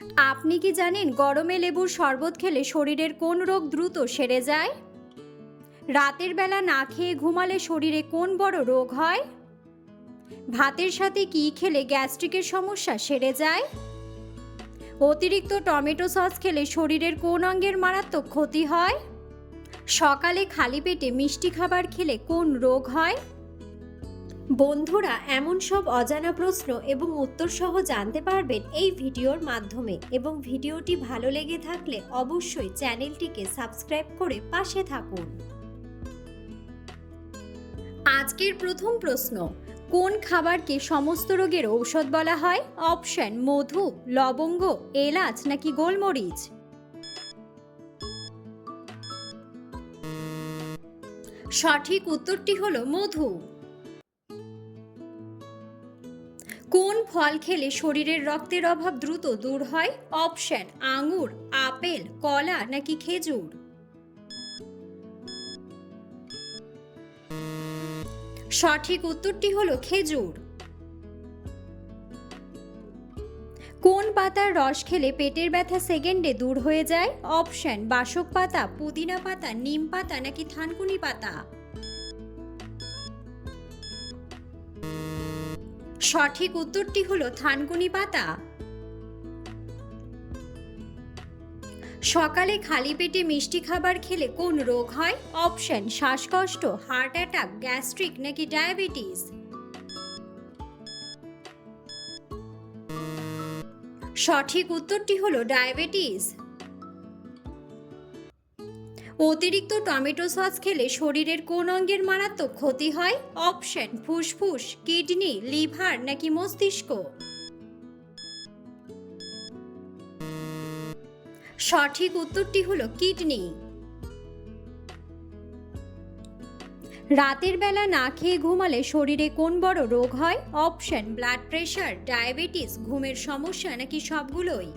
আপনি কি জানেন গরমে লেবুর শরবত খেলে শরীরের কোন রোগ দ্রুত সেরে যায়? রাতের বেলা না খেয়ে ঘুমালে শরীরে কোন বড় রোগ হয়? ভাতের সাথে কি খেলে গ্যাস্ট্রিকের সমস্যা সেরে যায়? অতিরিক্ত টমেটো সস খেলে শরীরের কোন অঙ্গের মারাত্মক ক্ষতি হয়? সকালে খালি পেটে মিষ্টি খাবার খেলে কোন রোগ হয়? বন্ধুরা, এমন সব অজানা প্রশ্ন এবং উত্তর সহ জানতে পারবেন এই ভিডিওর মাধ্যমে, এবং ভিডিওটি ভালো লেগে থাকলে অবশ্যই চ্যানেলটিকে সাবস্ক্রাইব করে পাশে থাকুন। আজকের প্রথম প্রশ্ন, কোন খাবারকে সমস্ত রোগের ঔষধ বলা হয়? অপশন: মধু, লবঙ্গ, এলাচ নাকি গোলমরিচ। সঠিক উত্তরটি হলো মধু। কোন ফল খেলে শরীরের রক্তের অভাব দ্রুত দূর হয়? অপশন: আঙুর, আপেল, কলা নাকি খেজুর। সঠিক উত্তরটি হলো খেজুর। কোন পাতার রস খেলে পেটের ব্যথা সেকেন্ডে দূর হয়ে যায়? অপশন: বাসক পাতা, পুদিনা পাতা, নিম পাতা নাকি থানকুনি পাতা। সঠিক উত্তরটি হলো থানকুনি পাতা। সকালে খালি পেটে মিষ্টি খাবার খেলে কোন রোগ হয়? অপশন: শ্বাসকষ্ট, হার্ট অ্যাটাক, গ্যাস্ট্রিক নাকি ডায়াবেটিস। সঠিক উত্তরটি হলো ডায়াবেটিস। অতিরিক্ত টমেটো সস খেলে শরীরের কোন অঙ্গের মারাত্মক ক্ষতি হয়? অপশন: ফুসফুস, কিডনি, লিভার নাকি মস্তিষ্ক। সঠিক উত্তরটি হলো কিডনি। রাতের বেলা না খেয়ে ঘুমালে শরীরে কোন বড় রোগ হয়? অপশন: ব্লাড প্রেশার, ডায়াবেটিস, ঘুমের সমস্যা নাকি সবগুলোই।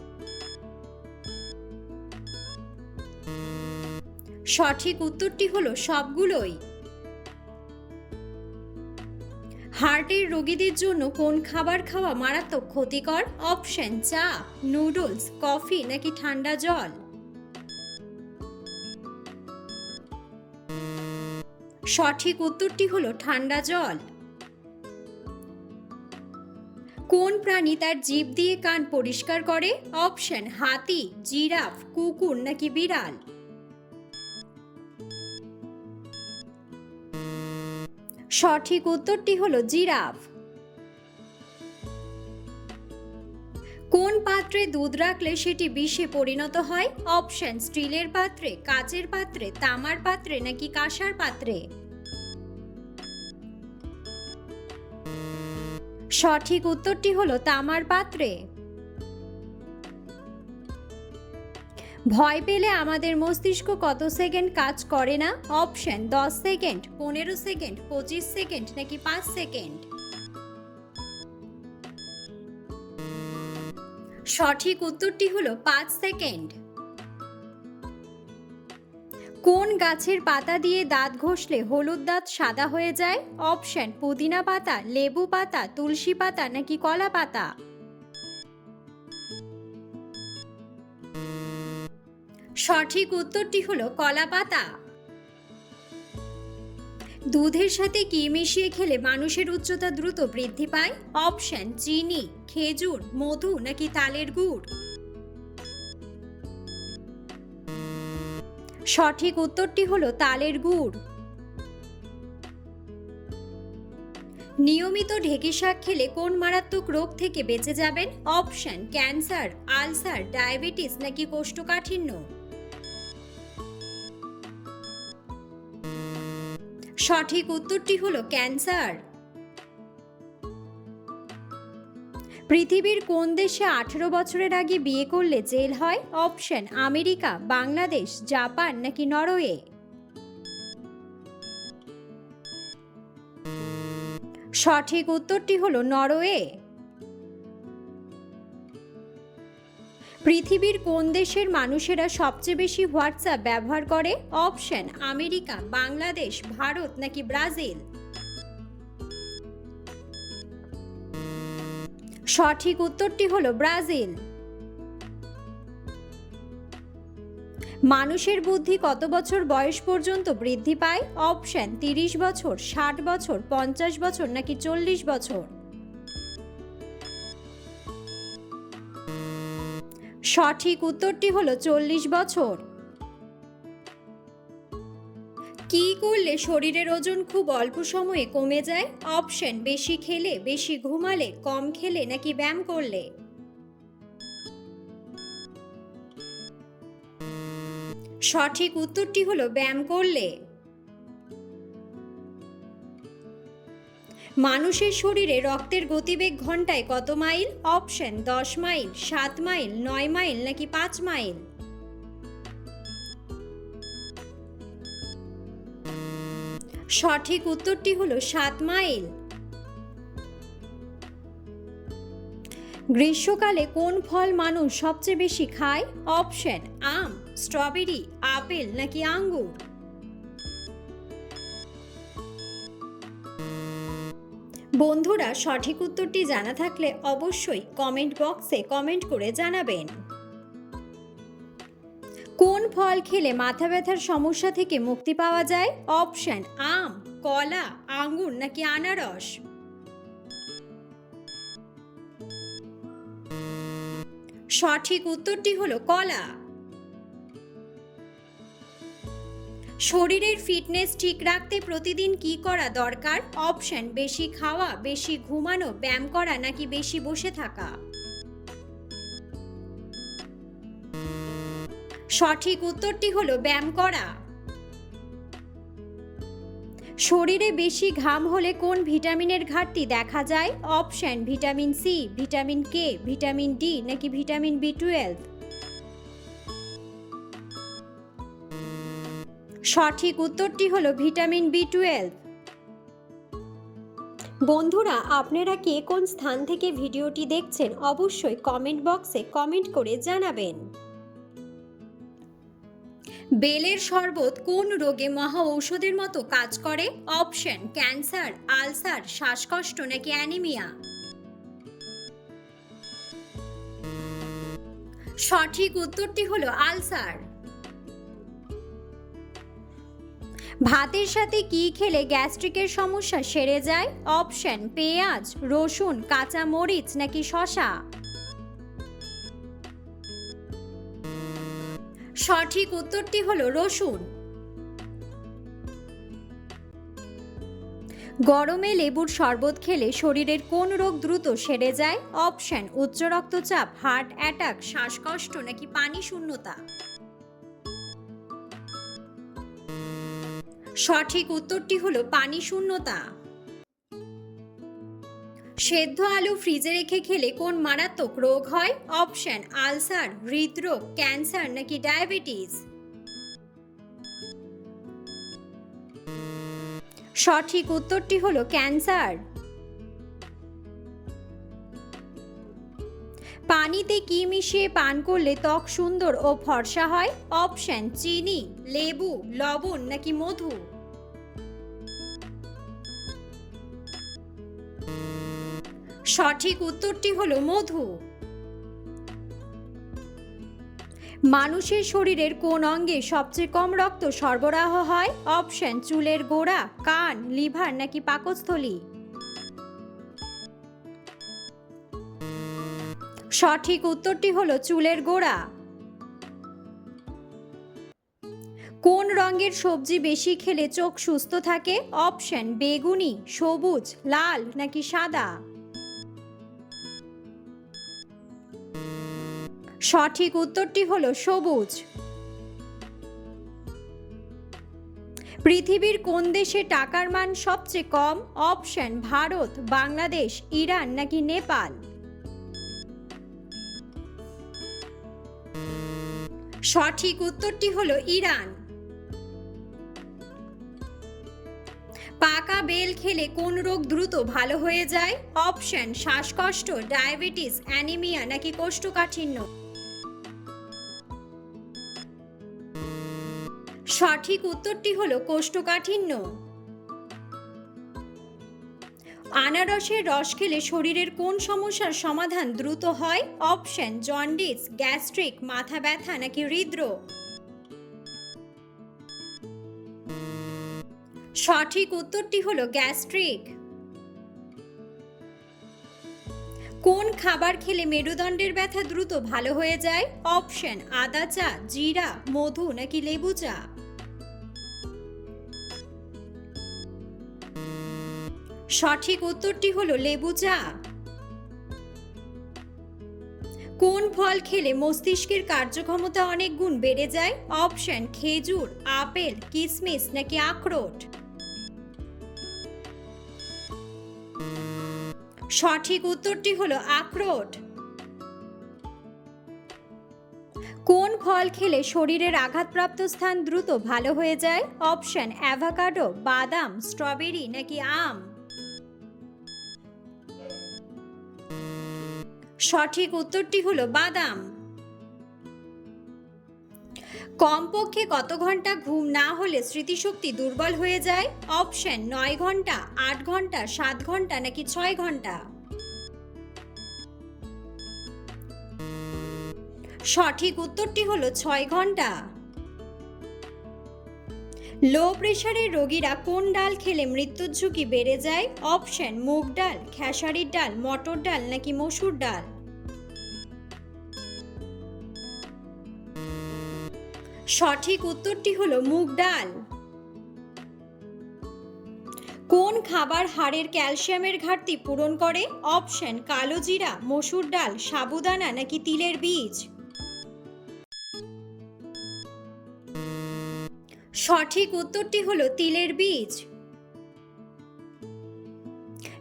সঠিক উত্তরটি হলো সবগুলোই। হার্টের রোগীদের জন্য কোন খাবার খাওয়া মারাত্মক ক্ষতিকর? অপশন: চা, নুডলস, কফি নাকি ঠান্ডা জল। সঠিক উত্তরটি হলো ঠান্ডা জল। কোন প্রাণী তার জিভ দিয়ে কান পরিষ্কার করে? অপশন: হাতি, জিরাফ, কুকুর নাকি বিড়াল। সঠিক উত্তরটি হলো জিরাফ। কোন পাত্রে দুধ রাখলে সেটি বিষে পরিণত হয়? অপশন: স্টিলের পাত্রে, কাচের পাত্রে, তামার পাত্রে নাকি কাঁসার পাত্রে। সঠিক উত্তরটি হলো তামার পাত্রে। ভয় পেলে আমাদের মস্তিষ্ক কত সেকেন্ড কাজ করে না? অপশন: 10 সেকেন্ড, 15 সেকেন্ড, 25 সেকেন্ড নাকি 5 সেকেন্ড। সঠিক উত্তরটি হলো 5 সেকেন্ড। কোন গাছের পাতা দিয়ে দাঁত ঘষলে হলুদ দাঁত সাদা হয়ে যায়? অপশন: পুদিনা পাতা, লেবু পাতা, তুলসী পাতা নাকি কলা পাতা। সঠিক উত্তরটি হলো কলা পাতা। দুধের সাথে কি মিশিয়ে খেলে মানুষের উচ্চতা দ্রুত বৃদ্ধি পায়? অপশন: চিনি, খেজুর, মধু নাকি তালের গুড়। সঠিক উত্তরটি হলো তালের গুড়। নিয়মিত ঢেঁকি শাক খেলে কোন মারাত্মক রোগ থেকে বেঁচে যাবেন? অপশন: ক্যান্সার, আলসার, ডায়াবেটিস নাকি কোষ্ঠকাঠিন্য। সঠিক উত্তরটি হলো ক্যান্সার। পৃথিবীর কোন দেশে 18 বছরের আগে বিয়ে করলে জেল হয়? অপশন: আমেরিকা, বাংলাদেশ, জাপান নাকি নরওয়ে। সঠিক উত্তরটি হলো নরওয়ে। পৃথিবীর কোন দেশের মানুষেরা সবচেয়ে বেশি হোয়াটসঅ্যাপ ব্যবহার করে? অপশন: আমেরিকা, বাংলাদেশ, ভারত নাকি ব্রাজিল। সঠিক উত্তরটি হলো ব্রাজিল। মানুষের বুদ্ধি কত বছর বয়স পর্যন্ত বৃদ্ধি পায়? অপশন 30 বছর, 60 বছর, 50 বছর নাকি 40 বছর। সঠিক উত্তরটি হলো 40 বছর। কি করলে শরীরের ওজন খুব অল্প সময়ে কমে যায়? অপশন বেশি খেলে, বেশি ঘুমালে, কম খেলে নাকি ব্যায়াম করলে। সঠিক উত্তরটি হলো ব্যায়াম করলে। মানুষের শরীরে রক্তের গতিবেগ ঘন্টায় কত mile? Option 10 mile, 7 mile, 9 mile নাকি 5 মাইল। সঠিক উত্তরটি হলো 7 মাইল। গ্রীষ্মকালে কোন ফল মানুষ সবচেয়ে বেশি খায়? অপশন আম, স্ট্রবেরি, আপেল নাকি আঙ্গুর। বন্ধুরা, সঠিক উত্তরটি জানা থাকলে অবশ্যই কমেন্ট বক্সে কমেন্ট করে জানাবেন। কোন ফল খেলে মাথা ব্যথার সমস্যা থেকে মুক্তি পাওয়া যায়? অপশন আম, কলা, আঙ্গুর নাকি আনারস। সঠিক উত্তরটি হলো কলা। শরীরের ফিটনেস ঠিক রাখতে প্রতিদিন কি করা দরকার? অপশন বেশি খাওয়া, বেশি ঘুমানো, ব্যায়াম করা নাকি বেশি বসে থাকা। সঠিক উত্তরটি হলো ব্যায়াম করা। শরীরে বেশি ঘাম হলে কোন ভিটামিনের ঘাটতি দেখা যায়? Option vitamin C, vitamin K, vitamin D নাকি ভিটামিন বি12। সঠিক উত্তরটি হলো ভিটামিন বি12। বন্ধুরা, আপনারা কে কোন স্থান থেকে ভিডিওটি দেখছেন অবশ্যই কমেন্ট বক্সে কমেন্ট করে জানাবেন। বেলের শরবত কোন রোগে মহা ঔষধের মতো কাজ করে? অপশন ক্যান্সার, আলসার, শ্বাসকষ্ট নাকি অ্যানিমিয়া। সঠিক উত্তরটি হলো আলসার। ভাতের সাথে কি খেলে গ্যাস্ট্রিকের সমস্যা সেরে যায়? অপশন পেঁয়াজ, রসুন, কাঁচা মরিচ নাকি শসা। সঠিক উত্তরটি হলো রসুন। গরমে লেবুর শরবত খেলে শরীরের কোন রোগ দ্রুত সেরে যায়? অপশন উচ্চ রক্তচাপ, হার্ট অ্যাটাক, শ্বাসকষ্ট নাকি পানি শূন্যতা। সঠিক উত্তরটি হলো পানি শূন্যতা। সেদ্ধ আলু ফ্রিজে রেখে খেলে কোন মারাত্মক রোগ হয়? অপশন আলসার, হৃদরোগ, ক্যান্সার নাকি ডায়াবেটিস। সঠিক উত্তরটি হলো ক্যান্সার। পানিতে কি মিশিয়ে পান করলে ত্বক সুন্দর ও ফর্সা হয়? অপশন চিনি, লেবু, লবণ নাকি মধু। সঠিক উত্তরটি হলো মধু। মানুষের শরীরের কোন অঙ্গে সবচেয়ে কম রক্ত সরবরাহ হয়? অপশন চুলের গোড়া, কান, লিভার নাকি পাকস্থলী। সঠিক উত্তরটি হলো চুলের গোড়া। কোন রঙের সবজি বেশি খেলে চোখ সুস্থ থাকে? অপশন বেগুনি, সবুজ, লাল নাকি সাদা। সঠিক উত্তরটি হলো সবুজ। পৃথিবীর কোন দেশে টাকার মান সবচেয়ে কম? অপশন ভারত, বাংলাদেশ, ইরান নাকি নেপাল। সঠিক উত্তরটি হলো ইরান। পাকা বেল খেলে কোন রোগ দ্রুত ভালো হয়ে যায়? অপশন শ্বাসকষ্ট, ডায়াবেটিস, অ্যানিমিয়া নাকি কোষ্ঠকাঠিন্য। সঠিক উত্তরটি হলো কোষ্ঠকাঠিন্য। আনারসের রস খেলে শরীরের কোন সমস্যার সমাধান দ্রুত হয়? অপশন জন্ডিস, গ্যাস্ট্রিক, মাথা ব্যথা নাকি হৃদরোগ। সঠিক উত্তরটি হলো গ্যাস্ট্রিক। কোন খাবার খেলে মেরুদণ্ডের ব্যথা দ্রুত ভালো হয়ে যায়? অপশন আদা চা, জিরা, মধু নাকি লেবু চা। সঠিক উত্তরটি হলো লেবু চা। কোন ফল খেলে মস্তিষ্কের কার্যক্ষমতা অনেক গুণ বেড়ে যায়? অপশন খেজুর, আপেল, কিশমিশ নাকি আখরোট। সঠিক উত্তরটি হলো আখরোট। কোন ফল খেলে শরীরের আঘাতপ্রাপ্ত স্থান দ্রুত ভালো হয়ে যায়? অপশন অ্যাভোকাডো, বাদাম, স্ট্রবেরি নাকি আম। সঠিক উত্তরটি হলো বাদাম। কমপক্ষে কত ঘন্টা ঘুম না হলে স্মৃতিশক্তি দুর্বল হয়ে যায়? অপশন 9 ঘন্টা, 8 ঘন্টা, 7 ঘন্টা নাকি 6 ঘন্টা। সঠিক উত্তরটি হলো 6 ঘন্টা। লো প্রেশারের রোগীরা কোন ডাল খেলে মৃত্যুর ঝুঁকি বেড়ে যায়? অপশন মুগ ডাল, খেসারির ডাল, মটর ডাল নাকি মসুর ডাল। সঠিক উত্তরটি হলো মুগ ডাল। কোন খাবার হাড়ের ক্যালসিয়ামের ঘাটতি পূরণ করে? অপশন কালো জিরা, মসুর ডাল, সাবুদানা নাকি তিলের বীজ। সঠিক উত্তরটি হলো তিলের বীজ।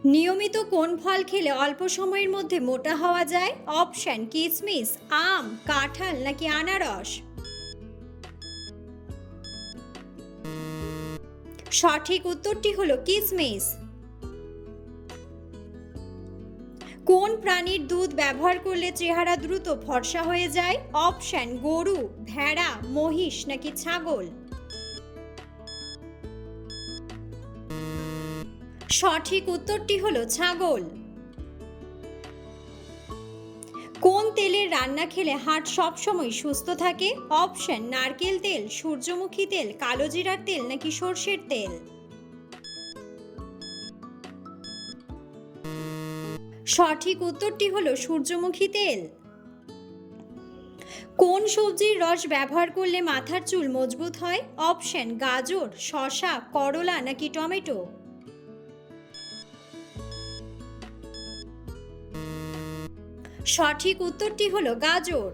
নিয়মিত কোন ফল খেলে অল্প সময়ের মধ্যে মোটা হওয়া যায়? অপশন কিশমিশ, আম, কাঁঠাল নাকি আনারস। সঠিক উত্তরটি হলো কিশমিশ। কোন প্রাণীর দুধ ব্যবহার করলে চেহারা দ্রুত ফর্সা হয়ে যায়? অপশন গরু, ভেড়া, মহিষ নাকি ছাগল। সঠিক উত্তরটি হলো ছাগল। কোন তেলের রান্না খেলে হার্ট সবসময় সুস্থ থাকে? অপশন নারকেল তেল, সূর্যমুখী তেল, কালো জিরার তেল নাকি সর্ষের তেল। সঠিক উত্তরটি হলো সূর্যমুখী তেল। কোন সবজির রস ব্যবহার করলে মাথার চুল মজবুত হয়? অপশন গাজর, শসা, করলা নাকি টমেটো। সঠিক উত্তরটি হলো গাজর।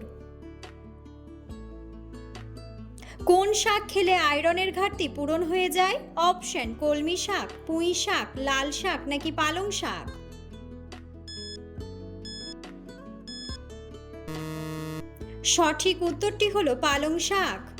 কোন শাক খেলে আয়রনের ঘাটতি পূরণ হয়ে যায়? অপশন কলমি শাক, পুঁই শাক, লাল শাক নাকি পালং শাক। সঠিক উত্তরটি হলো পালং শাক।